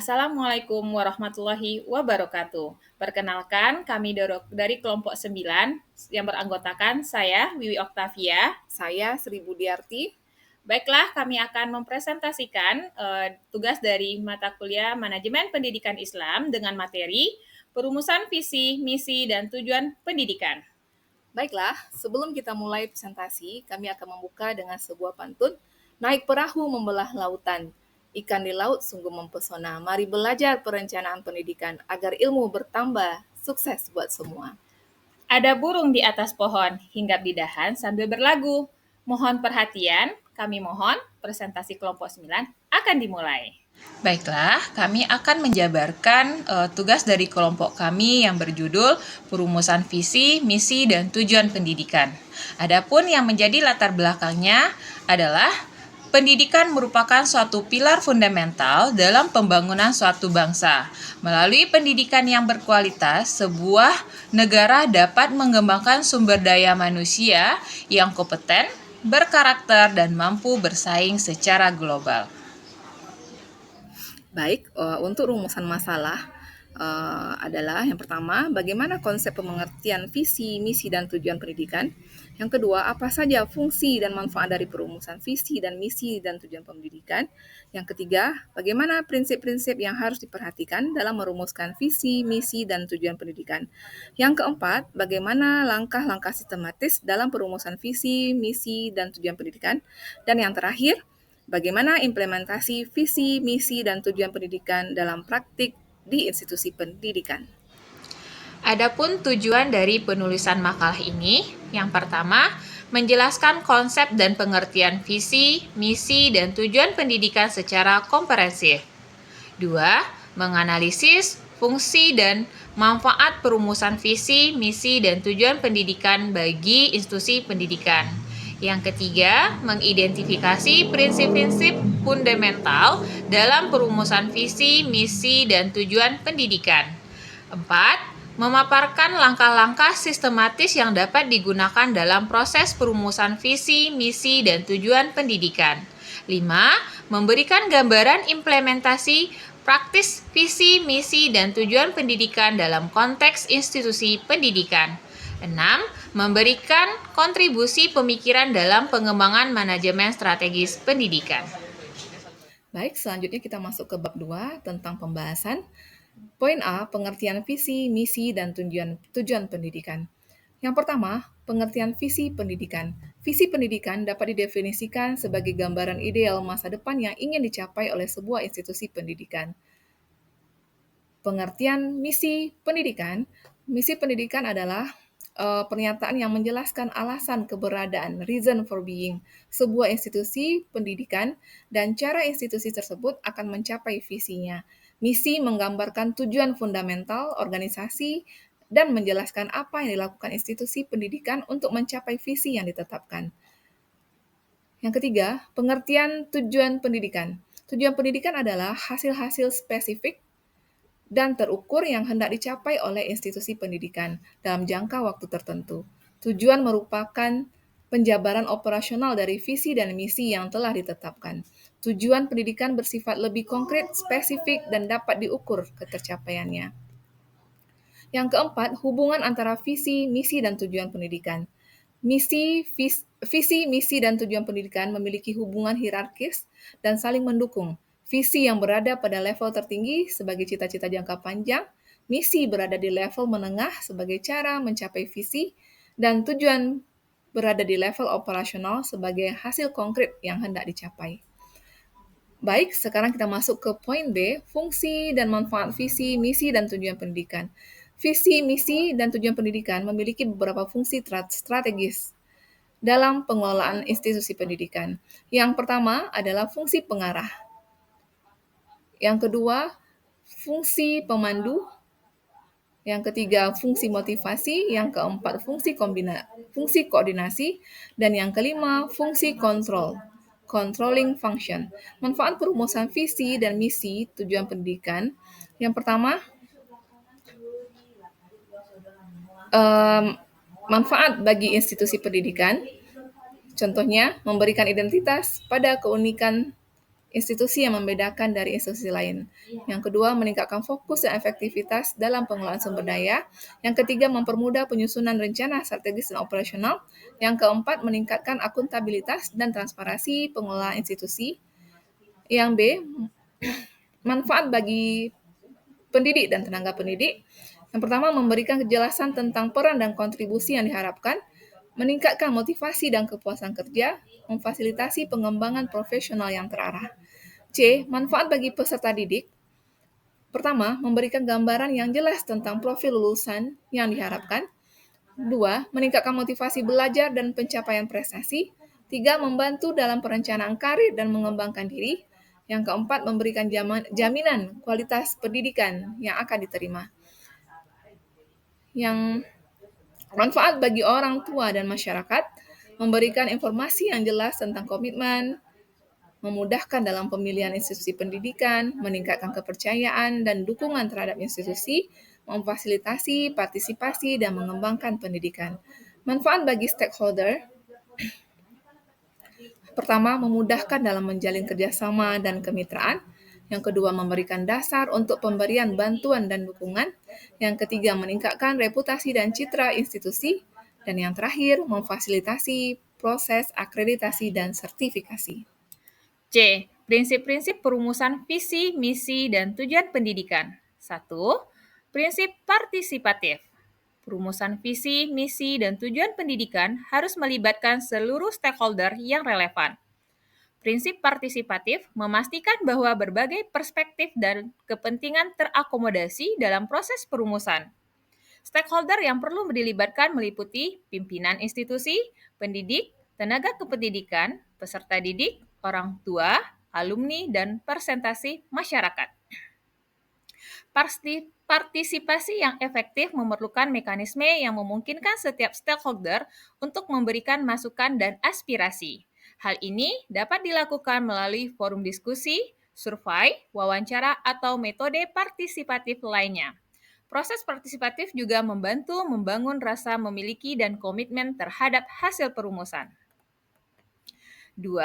Assalamualaikum warahmatullahi wabarakatuh. Perkenalkan, kami dari kelompok 9 yang beranggotakan saya, Wiwi Oktavia. Saya Sri Budiarti. Baiklah, kami akan mempresentasikan tugas dari mata kuliah Manajemen Pendidikan Islam dengan materi perumusan visi, misi, dan tujuan pendidikan. Baiklah, sebelum kita mulai presentasi, kami akan membuka dengan sebuah pantun. Naik perahu membelah lautan, ikan di laut sungguh mempesona. Mari belajar perencanaan pendidikan agar ilmu bertambah. Sukses buat semua. Ada burung di atas pohon, hinggap di dahan sambil berlagu. Mohon perhatian, kami mohon presentasi kelompok 9 akan dimulai. Baiklah, kami akan menjabarkan tugas dari kelompok kami yang berjudul perumusan visi, misi, dan tujuan pendidikan. Adapun yang menjadi latar belakangnya adalah pendidikan merupakan suatu pilar fundamental dalam pembangunan suatu bangsa. Melalui pendidikan yang berkualitas, sebuah negara dapat mengembangkan sumber daya manusia yang kompeten, berkarakter, dan mampu bersaing secara global. Baik, untuk rumusan masalah adalah yang pertama, bagaimana konsep pengertian visi, misi, dan tujuan pendidikan. Yang kedua, apa saja fungsi dan manfaat dari perumusan visi dan misi dan tujuan pendidikan. Yang ketiga, bagaimana prinsip-prinsip yang harus diperhatikan dalam merumuskan visi, misi, dan tujuan pendidikan. Yang keempat, bagaimana langkah-langkah sistematis dalam perumusan visi, misi, dan tujuan pendidikan. Dan yang terakhir, bagaimana implementasi visi, misi, dan tujuan pendidikan dalam praktik di institusi pendidikan. Adapun tujuan dari penulisan makalah ini, yang pertama, menjelaskan konsep dan pengertian visi, misi, dan tujuan pendidikan secara komprehensif. 2. Menganalisis fungsi dan manfaat perumusan visi, misi, dan tujuan pendidikan bagi institusi pendidikan. Yang ketiga, mengidentifikasi prinsip-prinsip fundamental dalam perumusan visi, misi, dan tujuan pendidikan. 4. Memaparkan langkah-langkah sistematis yang dapat digunakan dalam proses perumusan visi, misi, dan tujuan pendidikan. 5. Memberikan gambaran implementasi praktis visi, misi, dan tujuan pendidikan dalam konteks institusi pendidikan. 6. Memberikan kontribusi pemikiran dalam pengembangan manajemen strategis pendidikan. Baik, selanjutnya kita masuk ke bab 2 tentang pembahasan. Poin A, pengertian visi, misi, dan tujuan pendidikan. Yang pertama, pengertian visi pendidikan. Visi pendidikan dapat didefinisikan sebagai gambaran ideal masa depan yang ingin dicapai oleh sebuah institusi pendidikan. Pengertian misi pendidikan. Misi pendidikan adalah pernyataan yang menjelaskan alasan keberadaan, reason for being, sebuah institusi pendidikan dan cara institusi tersebut akan mencapai visinya. Misi menggambarkan tujuan fundamental organisasi dan menjelaskan apa yang dilakukan institusi pendidikan untuk mencapai visi yang ditetapkan. Yang ketiga, pengertian tujuan pendidikan. Tujuan pendidikan adalah hasil-hasil spesifik dan terukur yang hendak dicapai oleh institusi pendidikan dalam jangka waktu tertentu. Tujuan merupakan penjabaran operasional dari visi dan misi yang telah ditetapkan. Tujuan pendidikan bersifat lebih konkret, spesifik, dan dapat diukur ketercapaiannya. Yang keempat, hubungan antara visi, misi, dan tujuan pendidikan. Visi, misi, dan tujuan pendidikan memiliki hubungan hierarkis dan saling mendukung. Visi yang berada pada level tertinggi sebagai cita-cita jangka panjang, misi berada di level menengah sebagai cara mencapai visi, dan tujuan berada di level operasional sebagai hasil konkret yang hendak dicapai. Baik, sekarang kita masuk ke poin B, fungsi dan manfaat visi, misi, dan tujuan pendidikan. Visi, misi, dan tujuan pendidikan memiliki beberapa fungsi strategis dalam pengelolaan institusi pendidikan. Yang pertama adalah fungsi pengarah. Yang kedua, fungsi pemandu. Yang ketiga, fungsi motivasi. Yang keempat, fungsi koordinasi. Dan yang kelima, fungsi kontrol. Controlling function. Manfaat perumusan visi dan misi tujuan pendidikan. Yang pertama, manfaat bagi institusi pendidikan. Contohnya, memberikan identitas pada keunikan institusi yang membedakan dari institusi lain. Yang kedua, meningkatkan fokus dan efektivitas dalam pengelolaan sumber daya. Yang ketiga, mempermudah penyusunan rencana strategis dan operasional. Yang keempat, meningkatkan akuntabilitas dan transparansi pengelolaan institusi. Yang B, manfaat bagi pendidik dan tenaga pendidik. Yang pertama, memberikan kejelasan tentang peran dan kontribusi yang diharapkan, meningkatkan motivasi dan kepuasan kerja, memfasilitasi pengembangan profesional yang terarah. C. Manfaat bagi peserta didik. Pertama, memberikan gambaran yang jelas tentang profil lulusan yang diharapkan. 2. Meningkatkan motivasi belajar dan pencapaian prestasi. 3. Membantu dalam perencanaan karir dan mengembangkan diri. Yang keempat, memberikan jaminan kualitas pendidikan yang akan diterima. Yang manfaat bagi orang tua dan masyarakat, memberikan informasi yang jelas tentang komitmen, memudahkan dalam pemilihan institusi pendidikan, meningkatkan kepercayaan dan dukungan terhadap institusi, memfasilitasi partisipasi dan mengembangkan pendidikan. Manfaat bagi stakeholder, pertama, memudahkan dalam menjalin kerjasama dan kemitraan. Yang kedua, memberikan dasar untuk pemberian bantuan dan dukungan. Yang ketiga, meningkatkan reputasi dan citra institusi. Dan yang terakhir, memfasilitasi proses akreditasi dan sertifikasi. C. Prinsip-prinsip perumusan visi, misi, dan tujuan pendidikan. 1. Prinsip partisipatif. Perumusan visi, misi, dan tujuan pendidikan harus melibatkan seluruh stakeholder yang relevan. Prinsip partisipatif memastikan bahwa berbagai perspektif dan kepentingan terakomodasi dalam proses perumusan. Stakeholder yang perlu dilibatkan meliputi pimpinan institusi, pendidik, tenaga kependidikan, peserta didik, orang tua, alumni, dan presentasi masyarakat. Partisipasi yang efektif memerlukan mekanisme yang memungkinkan setiap stakeholder untuk memberikan masukan dan aspirasi. Hal ini dapat dilakukan melalui forum diskusi, survei, wawancara, atau metode partisipatif lainnya. Proses partisipatif juga membantu membangun rasa memiliki dan komitmen terhadap hasil perumusan. 2.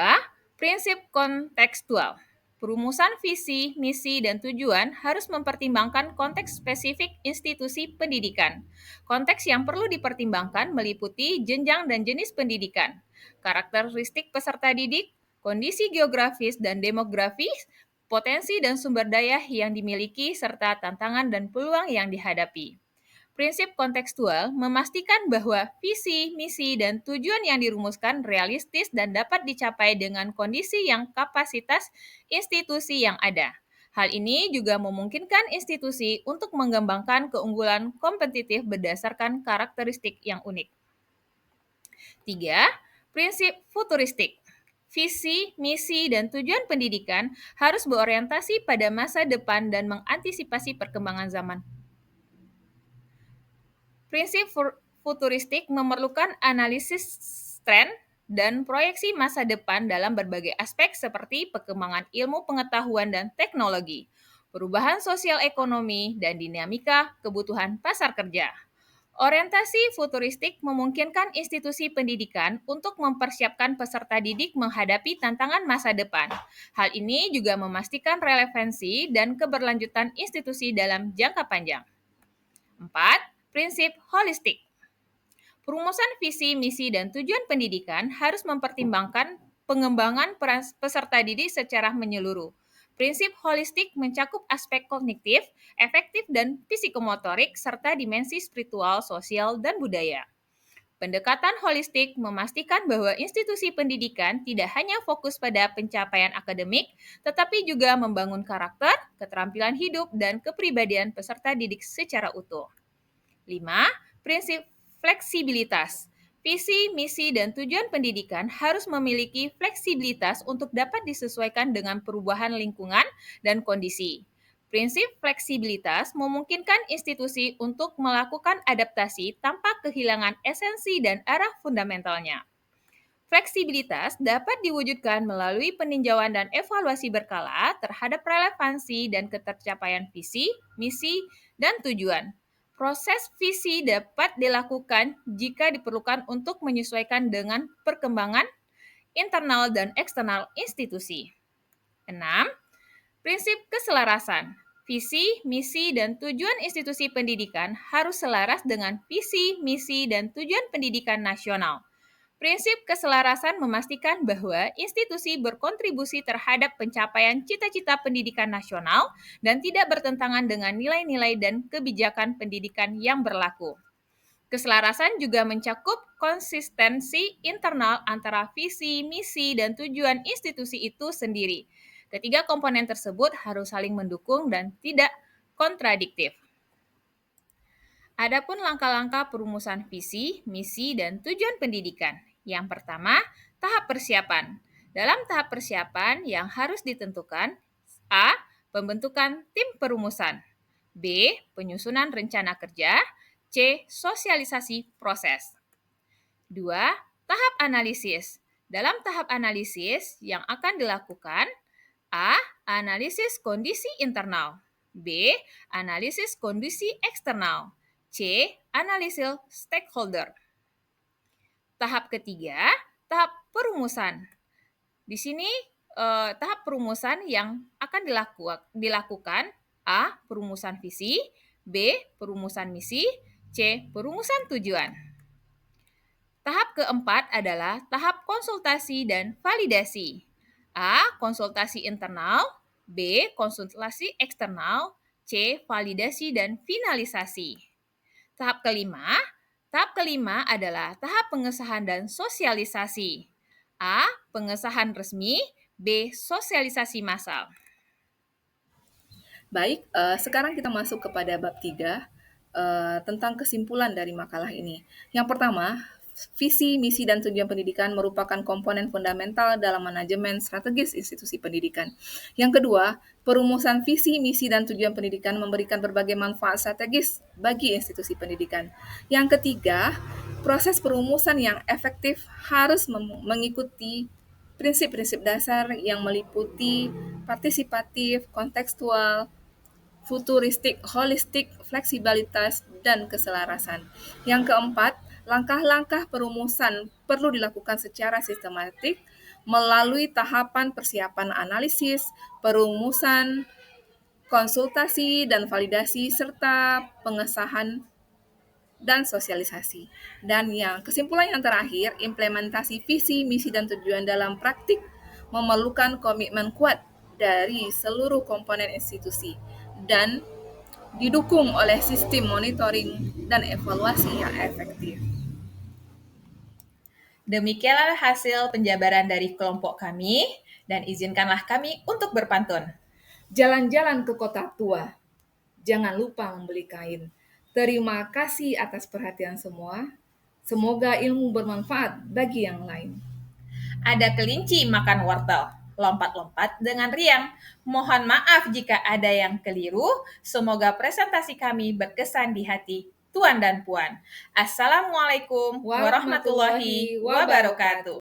Prinsip kontekstual. Perumusan visi, misi, dan tujuan harus mempertimbangkan konteks spesifik institusi pendidikan. Konteks yang perlu dipertimbangkan meliputi jenjang dan jenis pendidikan, karakteristik peserta didik, kondisi geografis dan demografis, potensi dan sumber daya yang dimiliki, serta tantangan dan peluang yang dihadapi. Prinsip kontekstual memastikan bahwa visi, misi, dan tujuan yang dirumuskan realistis dan dapat dicapai dengan kondisi yang kapasitas institusi yang ada. Hal ini juga memungkinkan institusi untuk mengembangkan keunggulan kompetitif berdasarkan karakteristik yang unik. 3. Prinsip futuristik. Visi, misi, dan tujuan pendidikan harus berorientasi pada masa depan dan mengantisipasi perkembangan zaman. Prinsip futuristik memerlukan analisis tren dan proyeksi masa depan dalam berbagai aspek seperti perkembangan ilmu pengetahuan dan teknologi, perubahan sosial ekonomi, dan dinamika kebutuhan pasar kerja. Orientasi futuristik memungkinkan institusi pendidikan untuk mempersiapkan peserta didik menghadapi tantangan masa depan. Hal ini juga memastikan relevansi dan keberlanjutan institusi dalam jangka panjang. 4. Prinsip holistik. Perumusan visi, misi, dan tujuan pendidikan harus mempertimbangkan pengembangan peran peserta didik secara menyeluruh. Prinsip holistik mencakup aspek kognitif, efektif, dan psikomotorik, serta dimensi spiritual, sosial, dan budaya. Pendekatan holistik memastikan bahwa institusi pendidikan tidak hanya fokus pada pencapaian akademik, tetapi juga membangun karakter, keterampilan hidup, dan kepribadian peserta didik secara utuh. 5. Prinsip fleksibilitas. Visi, misi, dan tujuan pendidikan harus memiliki fleksibilitas untuk dapat disesuaikan dengan perubahan lingkungan dan kondisi. Prinsip fleksibilitas memungkinkan institusi untuk melakukan adaptasi tanpa kehilangan esensi dan arah fundamentalnya. Fleksibilitas dapat diwujudkan melalui peninjauan dan evaluasi berkala terhadap relevansi dan ketercapaian visi, misi, dan tujuan. Proses visi dapat dilakukan jika diperlukan untuk menyesuaikan dengan perkembangan internal dan eksternal institusi. 6. Prinsip keselarasan. Visi, misi, dan tujuan institusi pendidikan harus selaras dengan visi, misi, dan tujuan pendidikan nasional. Prinsip keselarasan memastikan bahwa institusi berkontribusi terhadap pencapaian cita-cita pendidikan nasional dan tidak bertentangan dengan nilai-nilai dan kebijakan pendidikan yang berlaku. Keselarasan juga mencakup konsistensi internal antara visi, misi, dan tujuan institusi itu sendiri. Ketiga komponen tersebut harus saling mendukung dan tidak kontradiktif. Adapun langkah-langkah perumusan visi, misi, dan tujuan pendidikan. Yang pertama, tahap persiapan. Dalam tahap persiapan yang harus ditentukan, A. Pembentukan tim perumusan. B. Penyusunan rencana kerja. C. Sosialisasi proses. 2. Tahap analisis. Dalam tahap analisis yang akan dilakukan, A. Analisis kondisi internal. B. Analisis kondisi eksternal. C. Analisis stakeholder. Tahap ketiga, tahap perumusan. Di sini tahap perumusan yang akan dilakukan A. Perumusan visi, B. Perumusan misi, C. Perumusan tujuan. Tahap keempat adalah tahap konsultasi dan validasi. A. Konsultasi internal, B. Konsultasi eksternal, C. Validasi dan finalisasi. Tahap kelima adalah tahap pengesahan dan sosialisasi. A. Pengesahan resmi, B. Sosialisasi massal. Baik, sekarang kita masuk kepada bab 3 tentang kesimpulan dari makalah ini. Yang pertama, visi, misi, dan tujuan pendidikan merupakan komponen fundamental dalam manajemen strategis institusi pendidikan. Yang kedua, perumusan visi, misi, dan tujuan pendidikan memberikan berbagai manfaat strategis bagi institusi pendidikan. Yang ketiga, proses perumusan yang efektif harus mengikuti prinsip-prinsip dasar yang meliputi partisipatif, kontekstual, futuristik, holistik, fleksibilitas, dan keselarasan. Yang keempat, langkah-langkah perumusan perlu dilakukan secara sistematik melalui tahapan persiapan analisis, perumusan, konsultasi dan validasi, serta pengesahan dan sosialisasi. Dan yang kesimpulan yang terakhir, implementasi visi, misi, dan tujuan dalam praktik memerlukan komitmen kuat dari seluruh komponen institusi dan didukung oleh sistem monitoring dan evaluasi yang efektif. Demikianlah hasil penjabaran dari kelompok kami, dan izinkanlah kami untuk berpantun. Jalan-jalan ke kota tua, jangan lupa membeli kain. Terima kasih atas perhatian semua. Semoga ilmu bermanfaat bagi yang lain. Ada kelinci makan wortel, lompat-lompat dengan riang. Mohon maaf jika ada yang keliru. Semoga presentasi kami berkesan di hati Tuan dan Puan. Assalamualaikum warahmatullahi wabarakatuh.